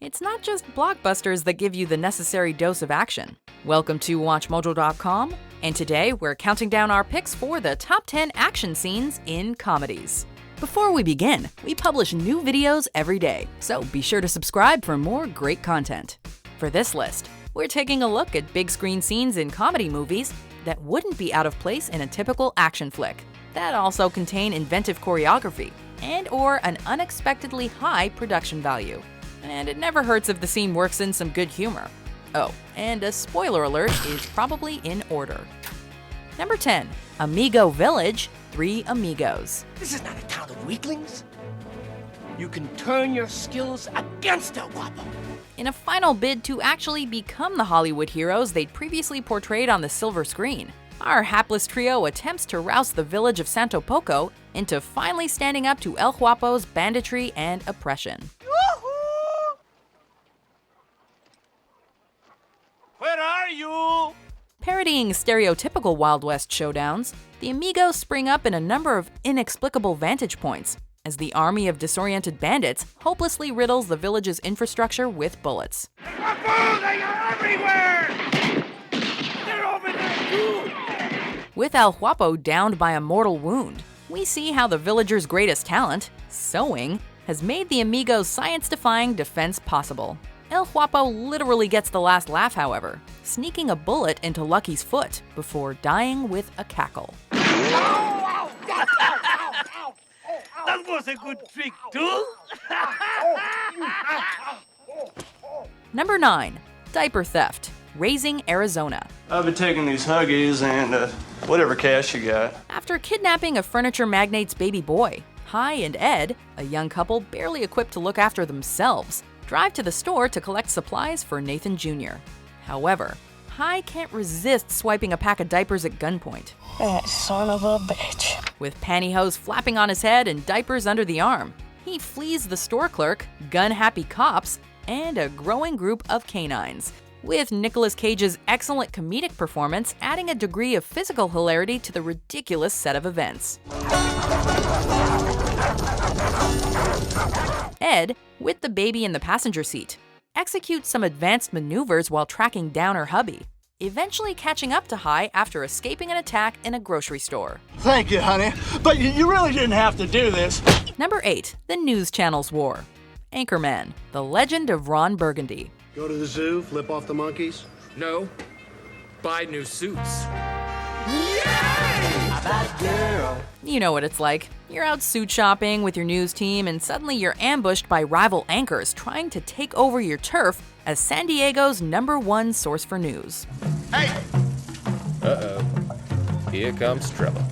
It's not just blockbusters that give you the necessary dose of action. Welcome to WatchMojo.com, and today we're counting down our picks for the top 10 action scenes in comedies. Before we begin, we publish new videos every day, so be sure to subscribe for more great content. For this list, we're taking a look at big screen scenes in comedy movies that wouldn't be out of place in a typical action flick, that also contain inventive choreography and/or an unexpectedly high production value. And it never hurts if the scene works in some good humor. Oh, and a spoiler alert is probably in order. Number 10, Amigo Village, Three Amigos. This is not a town of weaklings. You can turn your skills against El Guapo. In a final bid to actually become the Hollywood heroes they'd previously portrayed on the silver screen, our hapless trio attempts to rouse the village of Santo Poco into finally standing up to El Guapo's banditry and oppression. Where are you? Parodying stereotypical Wild West showdowns, the Amigos spring up in a number of inexplicable vantage points as the army of disoriented bandits hopelessly riddles the village's infrastructure with bullets. Guapo, they are everywhere! They're over there too! With El Guapo downed by a mortal wound, we see how the villagers' greatest talent, sewing, has made the Amigos' science-defying defense possible. El Guapo literally gets the last laugh, however, sneaking a bullet into Lucky's foot before dying with a cackle. That was a good trick, too! Number 9, Diaper Theft, Raising Arizona. I've been taking these Huggies and whatever cash you got. After kidnapping a furniture magnate's baby boy, Hi and Ed, a young couple barely equipped to look after themselves, drive to the store to collect supplies for Nathan Jr. However, Hi can't resist swiping a pack of diapers at gunpoint. That son of a bitch. With pantyhose flapping on his head and diapers under the arm, he flees the store clerk, gun-happy cops, and a growing group of canines, with Nicolas Cage's excellent comedic performance adding a degree of physical hilarity to the ridiculous set of events. Ed, with the baby in the passenger seat, executes some advanced maneuvers while tracking down her hubby, eventually catching up to Hi after escaping an attack in a grocery store. Thank you, honey, but you really didn't have to do this. Number 8, The News Channel's War. Anchorman, The Legend of Ron Burgundy. Go to the zoo, flip off the monkeys? No. Buy new suits. You know what it's like. You're out suit shopping with your news team and suddenly you're ambushed by rival anchors trying to take over your turf as San Diego's #1 source for news. Hey! Uh-oh. Here comes trouble.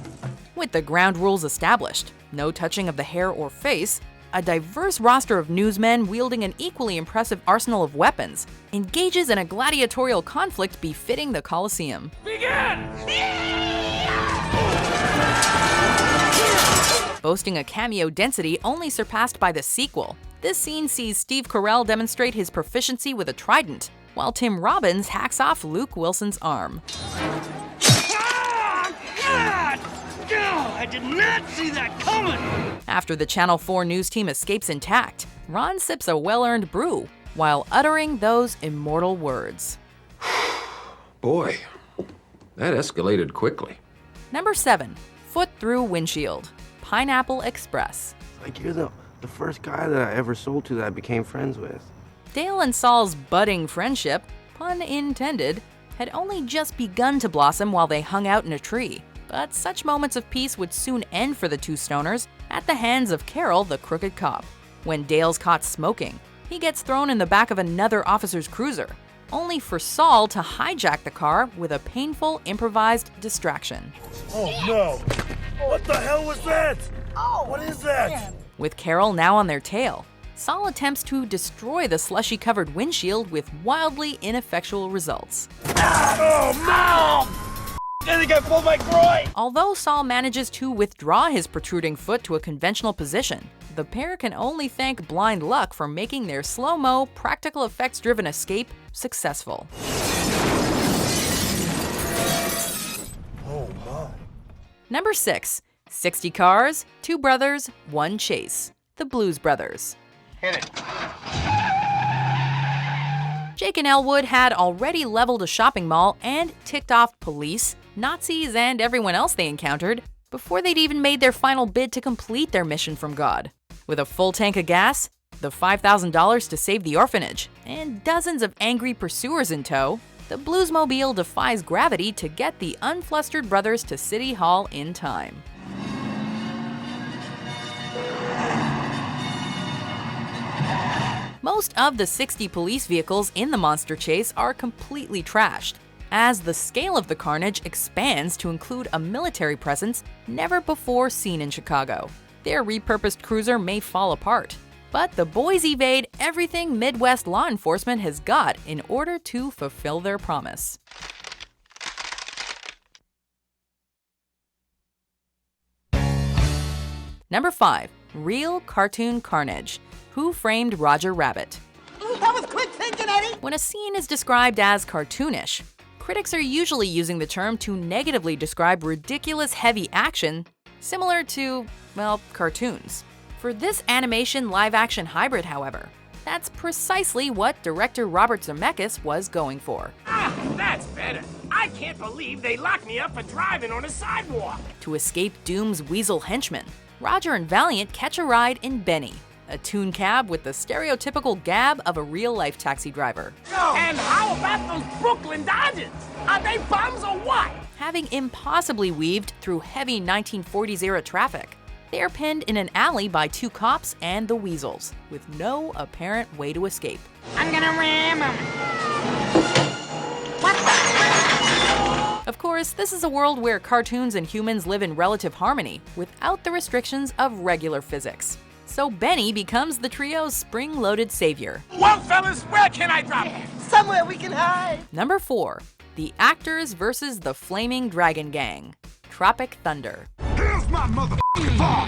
With the ground rules established, no touching of the hair or face, a diverse roster of newsmen wielding an equally impressive arsenal of weapons engages in a gladiatorial conflict befitting the Coliseum. Boasting a cameo density only surpassed by the sequel, this scene sees Steve Carell demonstrate his proficiency with a trident, while Tim Robbins hacks off Luke Wilson's arm. I did not see that coming! After the Channel 4 news team escapes intact, Ron sips a well-earned brew while uttering those immortal words. Boy, that escalated quickly. Number 7, Foot Through Windshield, Pineapple Express. Like, you're the first guy that I ever sold to that I became friends with. Dale and Saul's budding friendship, pun intended, had only just begun to blossom while they hung out in a tree. But such moments of peace would soon end for the two stoners at the hands of Carol, the crooked cop. When Dale's caught smoking, he gets thrown in the back of another officer's cruiser, only for Saul to hijack the car with a painful improvised distraction. Oh no! What the hell was that? Oh, What is that? With Carol now on their tail, Saul attempts to destroy the slushy-covered windshield with wildly ineffectual results. Oh no! I think I pulled my groin! Although Saul manages to withdraw his protruding foot to a conventional position, the pair can only thank blind luck for making their slow-mo, practical effects-driven escape successful. Oh my. Number 6, 60 Cars, 2 Brothers, 1 Chase, The Blues Brothers. Hit it. Jake and Elwood had already leveled a shopping mall and ticked off police, Nazis, and everyone else they encountered before they'd even made their final bid to complete their mission from God. With a full tank of gas, the $5,000 to save the orphanage, and dozens of angry pursuers in tow, the Bluesmobile defies gravity to get the unflustered brothers to City Hall in time. Most of the 60 police vehicles in the monster chase are completely trashed, as the scale of the carnage expands to include a military presence never before seen in Chicago. Their repurposed cruiser may fall apart, but the boys evade everything Midwest law enforcement has got in order to fulfill their promise. Number 5. Real Cartoon Carnage. Who Framed Roger Rabbit? That was quick thinking, Eddie! When a scene is described as cartoonish, critics are usually using the term to negatively describe ridiculous heavy action similar to, well, cartoons. For this animation live-action hybrid, however, that's precisely what director Robert Zemeckis was going for. Ah, that's better. I can't believe they locked me up for driving on a sidewalk. To escape Doom's weasel henchmen, Roger and Valiant catch a ride in Benny, a toon cab with the stereotypical gab of a real-life taxi driver. And how about those Brooklyn Dodgers? Are they bums or what? Having impossibly weaved through heavy 1940s-era traffic, they are pinned in an alley by two cops and the weasels, with no apparent way to escape. I'm gonna ram them. Of course, this is a world where cartoons and humans live in relative harmony, without the restrictions of regular physics. So Benny becomes the trio's spring-loaded savior. Well, fellas, where can I drop? Somewhere we can hide. Number 4. The Actors vs. the Flaming Dragon Gang. Tropic Thunder. Here's my motherfucking ball.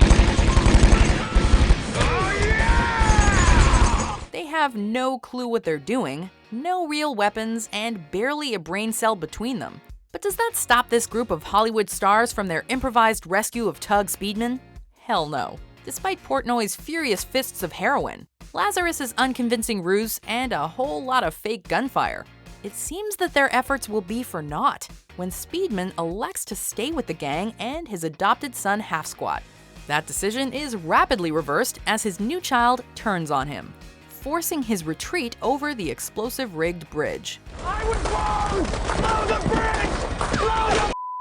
Oh, yeah! They have no clue what they're doing, no real weapons, and barely a brain cell between them. But does that stop this group of Hollywood stars from their improvised rescue of Tug Speedman? Hell no. Despite Portnoy's furious fists of heroin, Lazarus's unconvincing ruse, and a whole lot of fake gunfire, it seems that their efforts will be for naught when Speedman elects to stay with the gang and his adopted son Half-Squat. That decision is rapidly reversed as his new child turns on him, forcing his retreat over the explosive-rigged bridge. I was wrong! Blow the bridge! Blow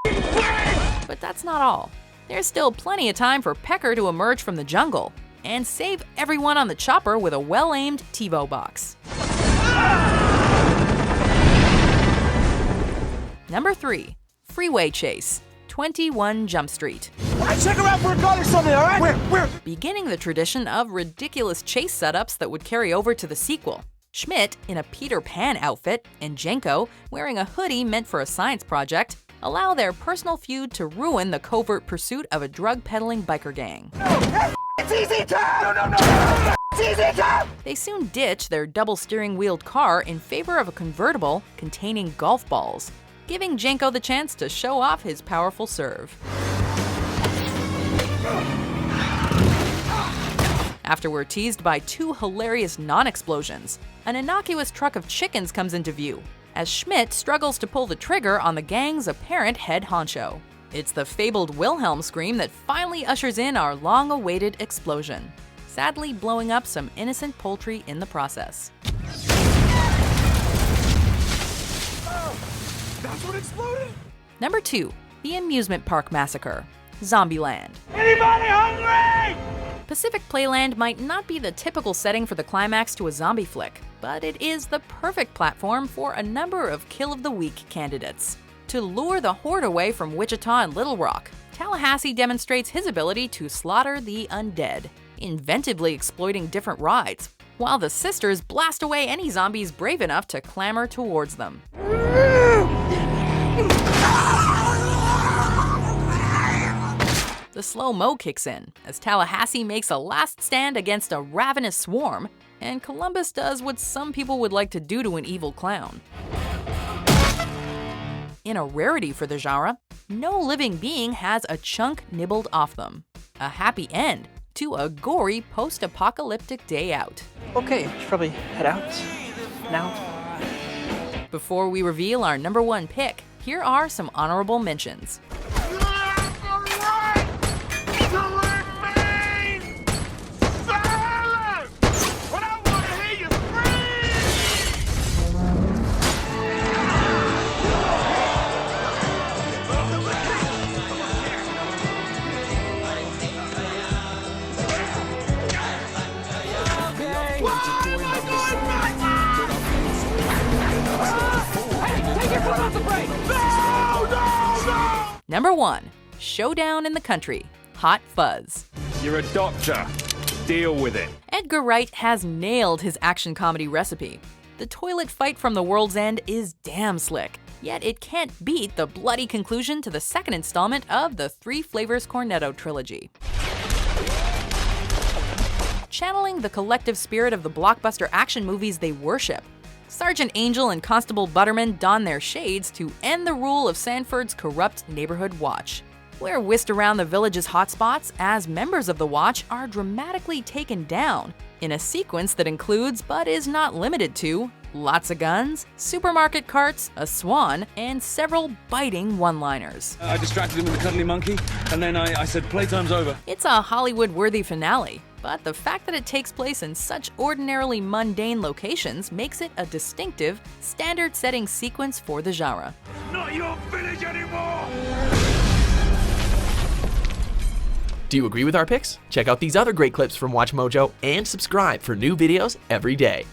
the bridge! But that's not all. There's still plenty of time for Pecker to emerge from the jungle and save everyone on the chopper with a well-aimed TiVo box. Number 3. Freeway Chase. 21 Jump Street. Check her out for a gun or something, all right? Where? Beginning the tradition of ridiculous chase setups that would carry over to the sequel, Schmidt, in a Peter Pan outfit, and Jenko, wearing a hoodie meant for a science project, allow their personal feud to ruin the covert pursuit of a drug-peddling biker gang. It's easy time! No! It's easy time! They soon ditch their double steering-wheeled car in favor of a convertible containing golf balls, giving Jenko the chance to show off his powerful serve. After we're teased by 2 hilarious non-explosions, an innocuous truck of chickens comes into view, as Schmidt struggles to pull the trigger on the gang's apparent head honcho. It's the fabled Wilhelm scream that finally ushers in our long-awaited explosion, sadly blowing up some innocent poultry in the process. That's what exploded? Number 2. The Amusement Park Massacre. Zombieland. Anybody hungry? Pacific Playland might not be the typical setting for the climax to a zombie flick, but it is the perfect platform for a number of Kill of the Week candidates. To lure the horde away from Wichita and Little Rock, Tallahassee demonstrates his ability to slaughter the undead, inventively exploiting different rides, while the sisters blast away any zombies brave enough to clamber towards them. The slow-mo kicks in, as Tallahassee makes a last stand against a ravenous swarm, and Columbus does what some people would like to do to an evil clown. In a rarity for the genre, no living being has a chunk nibbled off them. A happy end to a gory post-apocalyptic day out. Okay, should probably head out now. Before we reveal our number 1 pick, here are some honorable mentions. Number 1, Showdown in the Country, Hot Fuzz. You're a doctor. Deal with it. Edgar Wright has nailed his action comedy recipe. The toilet fight from the world's end is damn slick, yet it can't beat the bloody conclusion to the second installment of the Three Flavors Cornetto trilogy. Channeling the collective spirit of the blockbuster action movies they worship, Sergeant Angel and Constable Butterman don their shades to end the rule of Sanford's corrupt neighborhood watch. We're whisked around the village's hotspots as members of the watch are dramatically taken down in a sequence that includes, but is not limited to, lots of guns, supermarket carts, a swan, and several biting one-liners. I distracted him with the cuddly monkey, and then I said, playtime's over. It's a Hollywood-worthy finale, but the fact that it takes place in such ordinarily mundane locations makes it a distinctive, standard-setting sequence for the genre. Not your village anymore! Do you agree with our picks? Check out these other great clips from WatchMojo and subscribe for new videos every day.